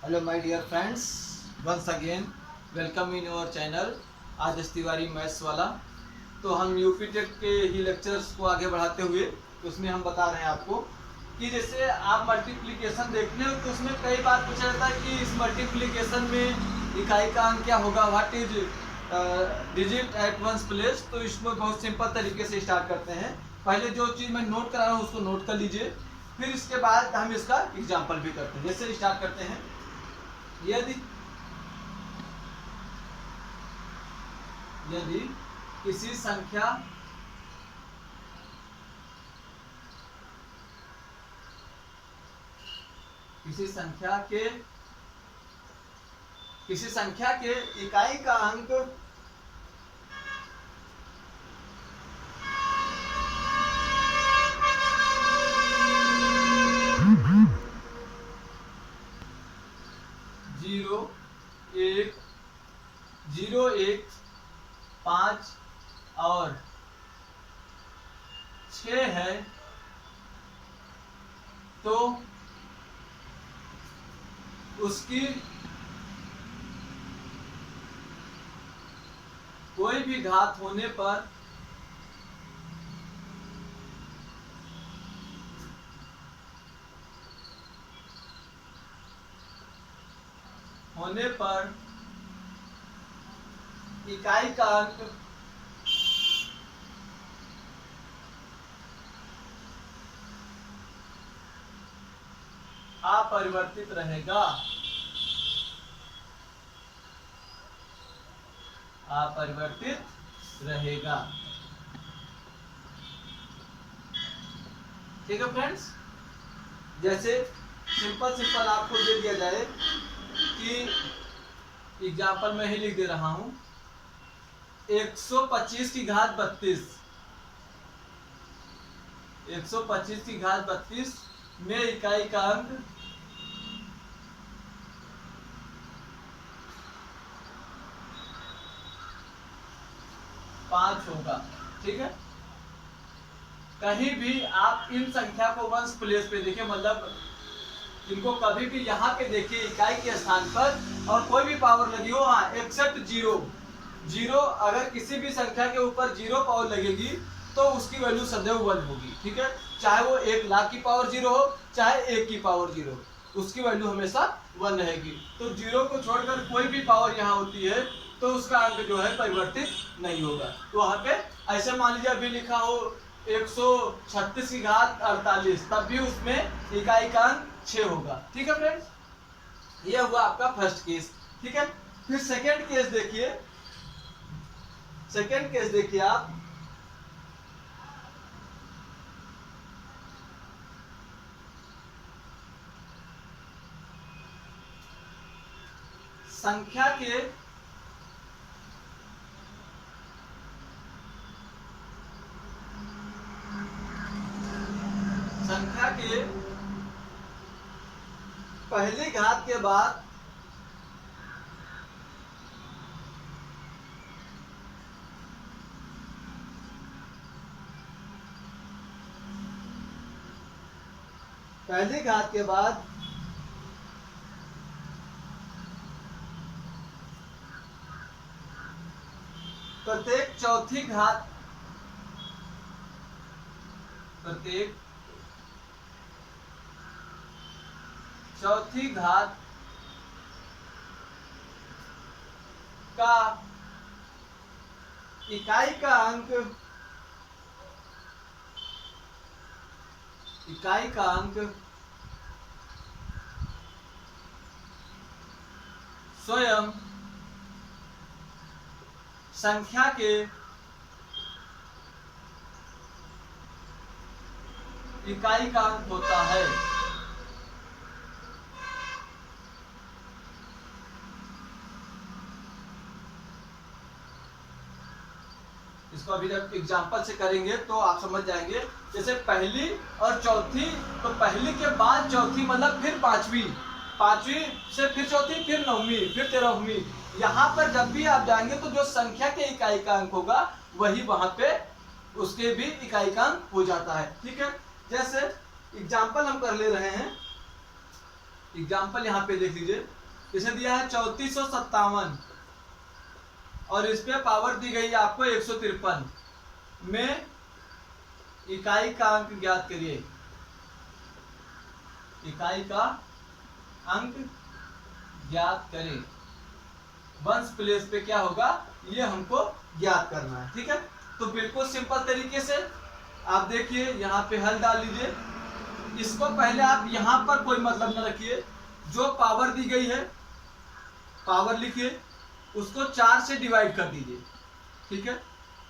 Hello my dear friends, once again welcome in your channel आज Tiwari maths वाला। तो हम यूपी टेट के ही लेक्चर्स को आगे बढ़ाते हुए उसमें हम बता रहे हैं आपको कि जैसे आप मल्टीप्लिकेशन देखते हो तो उसमें कई बार पूछा जाता है कि इस मल्टीप्लिकेशन में इकाई का अंक क्या होगा, what is digit at ones place. तो इसमें बहुत सिंपल तरीके से स्टार्ट करते हैं। पहले जो चीज़ मैं नोट करा रहा हूँ उसको नोट कर लीजिए, फिर इसके बाद हम इसका एग्जाम्पल भी करते हैं। जैसे स्टार्ट करते हैं, यदि यदि किसी संख्या किसी संख्या के इकाई का अंक 0, 1, 0, 1, 5 और 6 है तो उसकी कोई भी घात होने पर इकाई का अंक अपरिवर्तित रहेगा। ठीक है फ्रेंड्स, जैसे सिंपल आपको दे दिया जाए कि एग्जाम्पल में ही लिख दे रहा हूं, 125 की घात 32, 125 की घात 32 में इकाई का अंक 5 होगा। ठीक है, कहीं भी आप इन संख्या को वंस प्लेस पे देखिए, मतलब इनको कभी भी यहाँ पे देखिए इकाई के स्थान पर और कोई भी पावर लगी हो, हाँ एक्सेप्ट 0 अगर किसी भी संख्या के ऊपर 0 पावर लगेगी तो उसकी वैल्यू सदैव 1 होगी। ठीक है, चाहे वो 1,00,000 की पावर 0 हो, चाहे 1 की पावर 0, उसकी वैल्यू हमेशा 1 रहेगी। तो 0 को छोड़कर कोई भी पावर यहाँ होती है तो उसका अंक जो है परिवर्तित नहीं होगा। तो वहां पे ऐसे मान लीजिए अभी लिखा हो 136 की घात 48, तब भी उसमें इकाई का अंक 6 होगा। ठीक है फ्रेंड्स, ये हुआ आपका फर्स्ट केस। ठीक है, फिर सेकेंड केस देखिए। सेकेंड केस देखिए आप, संख्या के पहली घात के बाद प्रत्येक चौथी घात का इकाई का अंक स्वयं संख्या के इकाई का अंक होता है। इसको अभी जब एग्जाम्पल से करेंगे तो आप समझ जाएंगे। जैसे पहली और चौथी, तो पहली के बाद चौथी मतलब फिर पांचवी, पांचवी से फिर चौथी, फिर नौवीं, फिर 13वीं। यहाँ पर जब भी आप जाएंगे तो जो संख्या के इकाई का अंक होगा वही वहां पे उसके भी इकाई का अंक हो जाता है। ठीक है, जैसे एग्जाम्पल हम कर ले रहे हैं, एग्जाम्पल यहाँ पे देख लीजिए, इसे दिया है 3457 और इस पे पावर दी गई है आपको 153 में इकाई का अंक ज्ञात करिए। इकाई का अंक ज्ञात करें। वंश प्लेस पे क्या होगा ये हमको ज्ञात करना है। ठीक है, तो बिल्कुल सिंपल तरीके से आप देखिए यहाँ पे हल डाल लीजिए। इसको पहले आप यहाँ पर कोई मतलब न रखिए, जो पावर दी गई है पावर लिखिए, उसको 4 से डिवाइड कर दीजिए। ठीक है,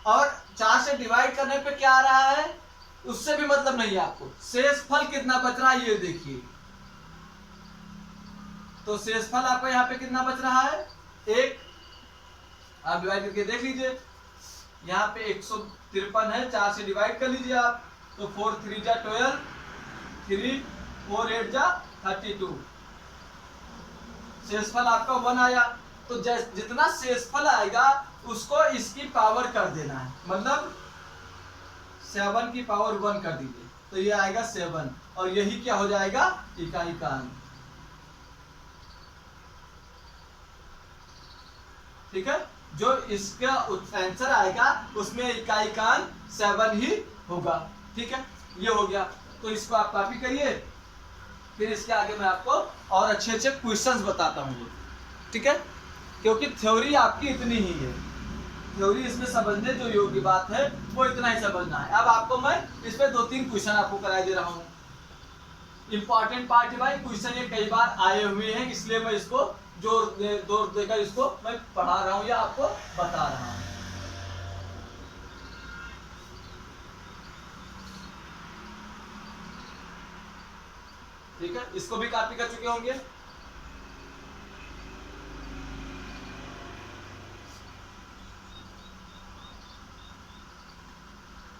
और 4 से डिवाइड करने पे क्या आ रहा है उससे भी मतलब नहीं है आपको, शेषफल कितना बच रहा है ये देखिए। तो शेषफल आपका यहाँ पे कितना बच रहा है 1, आप डिवाइड करके देख लीजिए। यहाँ पे 153 है, 4 से डिवाइड कर लीजिए आप, तो 4 3 जा 12, 3 4 8 जा 32, शेषफल आपका 1 आया। तो जितना शेषफल आएगा उसको इसकी पावर कर देना है, मतलब 7 की पावर 1 कर दीजिए, तो ये आएगा 7 और यही क्या हो जाएगा इकाई का अंक। ठीक है, जो इसका आंसर आएगा उसमें इकाई का अंक 7 ही होगा। ठीक है, ये हो गया। तो इसको आप कॉपी करिए, फिर इसके आगे मैं आपको और अच्छे अच्छे क्वेश्चंस बताता हूँ। ठीक है, क्योंकि थ्योरी आपकी इतनी ही है, थ्योरी इसमें समझने जो योग्य बात है वो इतना ही समझना है। अब आपको मैं इसमें 2-3 क्वेश्चन आपको कराई दे रहा हूँ। इंपॉर्टेंट पार्ट है भाई, क्वेश्चन ये कई बार आए हुए हैं, इसलिए मैं इसको जोर देकर इसको मैं पढ़ा रहा हूँ या आपको बता रहा हूँ। ठीक है, इसको भी कॉपी कर चुके होंगे।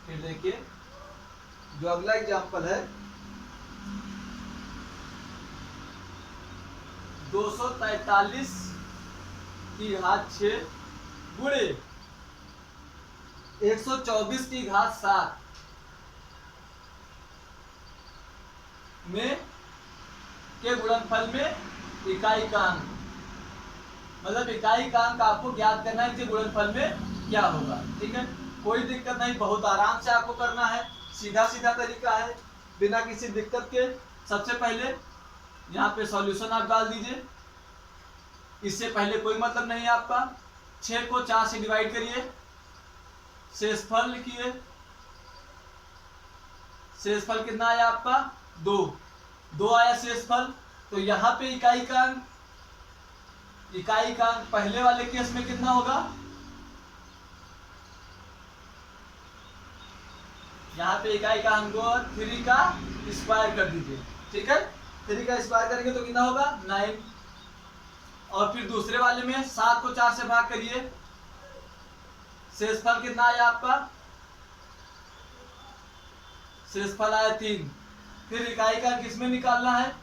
फिर देखिए जो अगला एग्जांपल है, 243 की घात 6 गुणे 124 की घात 7 में के गुणनफल में इकाई का अंक, मतलब इकाई का अंक आपको ज्ञात करना है कि गुणनफल में क्या होगा। ठीक है, कोई दिक्कत नहीं, बहुत आराम से आपको करना है, सीधा सीधा तरीका है बिना किसी दिक्कत के। सबसे पहले यहाँ पे सॉल्यूशन आप डाल दीजिए, इससे पहले कोई मतलब नहीं है आपका। 6 को 4 से डिवाइड करिए, शेषफल लिखिए, शेषफल कितना आया आपका 2 आया शेषफल। तो यहाँ पे इकाई का अंक, इकाई का अंक पहले वाले केस में कितना होगा, यहाँ पे इकाई का अंक 3 का स्क्वायर कर दीजिए। ठीक है, 3 का स्क्वायर करेंगे तो कितना होगा 9, और फिर दूसरे वाले में 7 को 4 से भाग करिए, शेषफल कितना आया आपका, शेषफल आया 3। फिर इकाई का किसमें निकालना है,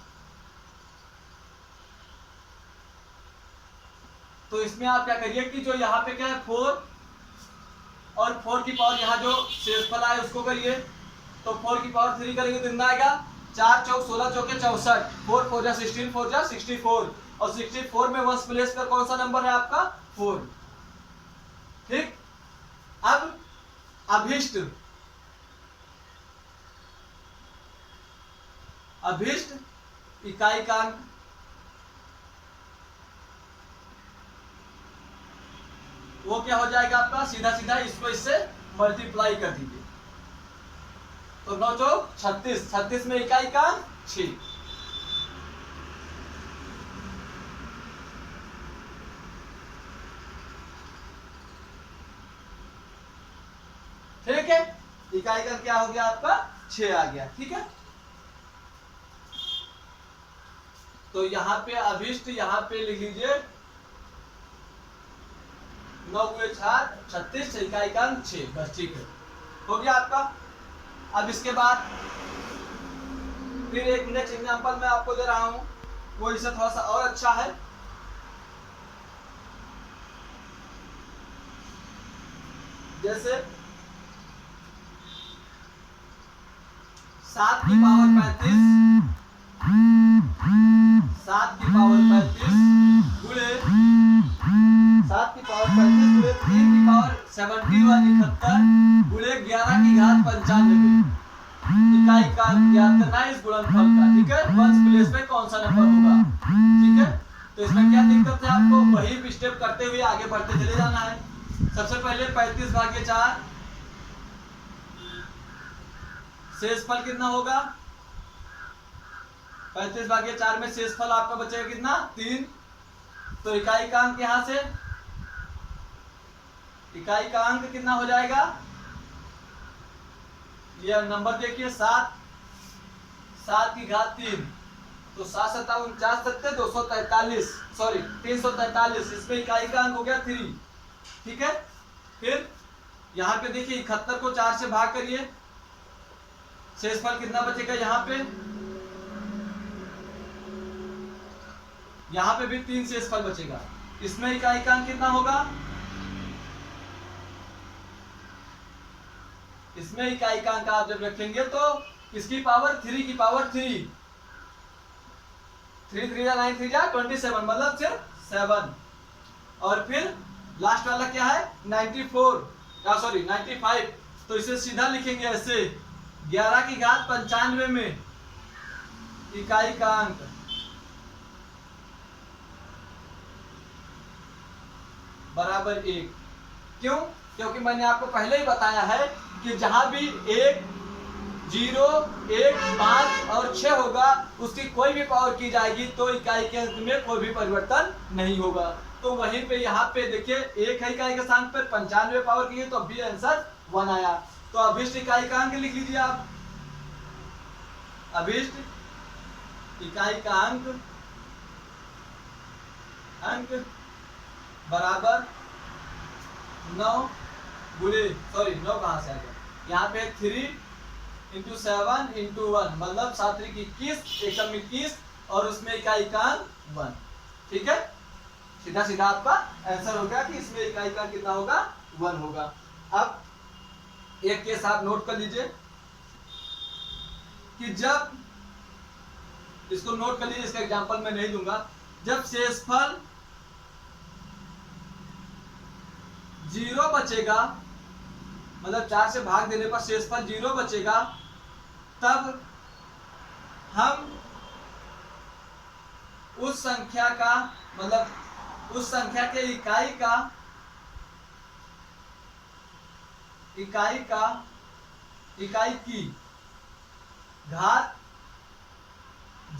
तो इसमें आप क्या करिए कि जो यहाँ पे क्या है 4 और 4 की पावर यहाँ जो शेषफल आए उसको करिए, तो 4 की पावर 3 करेंगे तो कितना आएगा 4 चौक 16 चौके 64, 4 4 जा 16, 4 जा 64, और 64 में वंश प्लेस पर कौन सा नंबर है आपका 4। ठीक, अब अभिष्ट इकाई का अंक, वो क्या हो जाएगा आपका, सीधा सीधा इसको इससे मल्टीप्लाई कर दीजिए, तो 9 चौक 36, 36 में इकाई का अंक 6। ठीक है, इकाई का क्या हो गया आपका 6 आ गया। ठीक है, तो यहाँ पे अभिष्ट यहाँ पे लिख लीजिए 9 × 4 36, इकाई का अंक 6, बस ठीक है, हो गया आपका। अब इसके बाद फिर एक नेक्स्ट एग्जांपल मैं आपको दे रहा हूं, वो इससे थोड़ा सा और अच्छा है। जैसे 7 की पावर 35, 7 की पावर 35 गुणे 7 की पावर 35 गुणे 3 की पावर 71 71 गुणे 11 की घात 95 इकाई का ज्ञात करना है इस गुणनफल का। ठीक है, वंस प्लेस पे कौन सा नंबर होगा। ठीक है, तो इसमें क्या दिक्कत है, आपको वही स्टेप करते हुए आगे बढ़ते चले जाना है। सबसे पहले 35/4 शेषफल कितना होगा। 35/4 में शेषफल आपका बचेगा कितना 3। तो इकाई का अंक यहां से इकाई का अंक कितना हो जाएगा, ये नंबर देखिए 7 की घात 3। तो 7 7 49 सत्ते 243 सॉरी 343, इसमें इकाई का अंक हो गया 3। ठीक है, फिर यहाँ पे देखिए 71 को 4 से भाग करिए, शेषफल कितना बचेगा यहाँ पे, यहाँ पे भी 3 शेषफल बचेगा। इसमें इकाई का अंक कितना होगा, इसमें इकाई का अंक आप जब रखेंगे तो इसकी पावर 3 की पावर 3 3 3 9 3 27 मतलब सिर्फ 7। और फिर लास्ट वाला क्या है 95, तो इसे सीधा लिखेंगे ऐसे 11 की घात 95 में इकाई का अंक बराबर 1। क्यों, क्योंकि मैंने आपको पहले ही बताया है कि जहां भी 1 0 1 5 और 6 होगा उसकी कोई भी पावर की जाएगी तो इकाई के अंक में कोई भी परिवर्तन नहीं होगा। तो वहीं पे यहाँ पे देखिए 1 है इकाई के स्थान पर 95 पावर की है, तो अभी आंसर 1 आया। तो अभिष्ट इकाई का अंक लिख लीजिए आप, अभिष्ट इकाई का अंक बराबर 9 कहाँ से आ गया, यहाँ पे 3 × 7 × 1 मतलब 7 × 21 एकम 21 और उसमें इकाई का अंक 1। ठीक है, सीधा सीधा आपका आंसर हो गया कि इसमें इकाई का कितना होगा 1 होगा। अब एक केस आप नोट कर लीजिए कि जब इसको नोट कर लीजिए, इसका एग्जांपल मैं नहीं दूंगा। जब शेषफल 0 बचेगा मतलब 4 से भाग देने पर शेषफल 0 बचेगा, तब हम उस संख्या का मतलब उस संख्या के इकाई की घात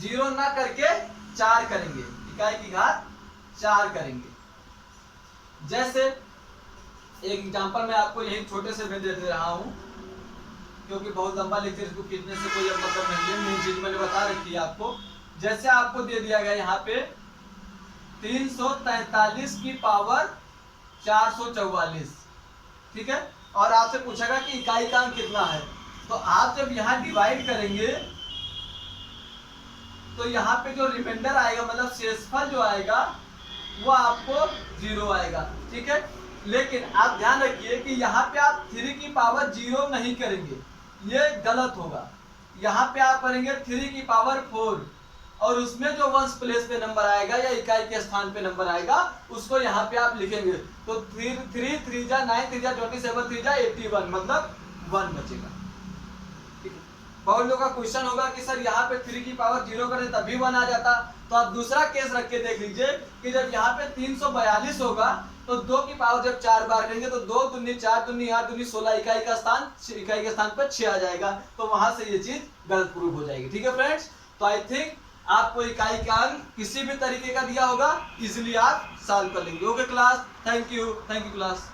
0 ना करके 4 करेंगे, इकाई की घात 4 करेंगे। जैसे एक एग्जांपल मैं आपको यही छोटे से में दे रहा हूं क्योंकि बहुत लंबा लेक्चर इसको खींचने से कोई मतलब नहीं है, मेन चीज मैंने बता रखी है आपको। जैसे आपको दे दिया गया यहाँ पे 343 की पावर 444, ठीक है, और आपसे पूछेगा कि इकाई का अंक कितना है। तो आप जब यहाँ डिवाइड करेंगे तो यहाँ पे जो रिमाइंडर आएगा मतलब शेषफल जो आएगा वो आपको 0 आएगा। ठीक है, लेकिन आप ध्यान रखिए कि यहाँ पे आप 3 की पावर 0 नहीं करेंगे, ये गलत होगा। यहाँ पे आप करेंगे 3 की पावर 4 और उसमें जो वंस प्लेस पे नंबर आएगा या इकाई के स्थान पे नंबर आएगा उसको यहाँ पे आप लिखेंगे। तो 3 3 जा 9 3 जा 27 3 जा 81 मतलब 1 बचेगा। ठीक है, बहुत लोगों का क्वेश्चन होगा कि सर यहाँ पे 3 की पावर 0 करें तभी 1 आ जाता। तो आप दूसरा केस रख के देख लीजिए कि जब यहाँ पे 342 होगा तो 2 की पावर जब 4 बार करेंगे तो 2 दूनी 4 दूनी 8 दूनी 16 इकाई के स्थान पर 6 आ जाएगा। तो वहां से ये चीज गलत प्रूव हो जाएगी। ठीक है फ्रेंड्स, तो आई थिंक आपको इकाई का अंक किसी भी तरीके का दिया होगा इजिली आप सॉल्व कर लेंगे। Okay class, thank you class.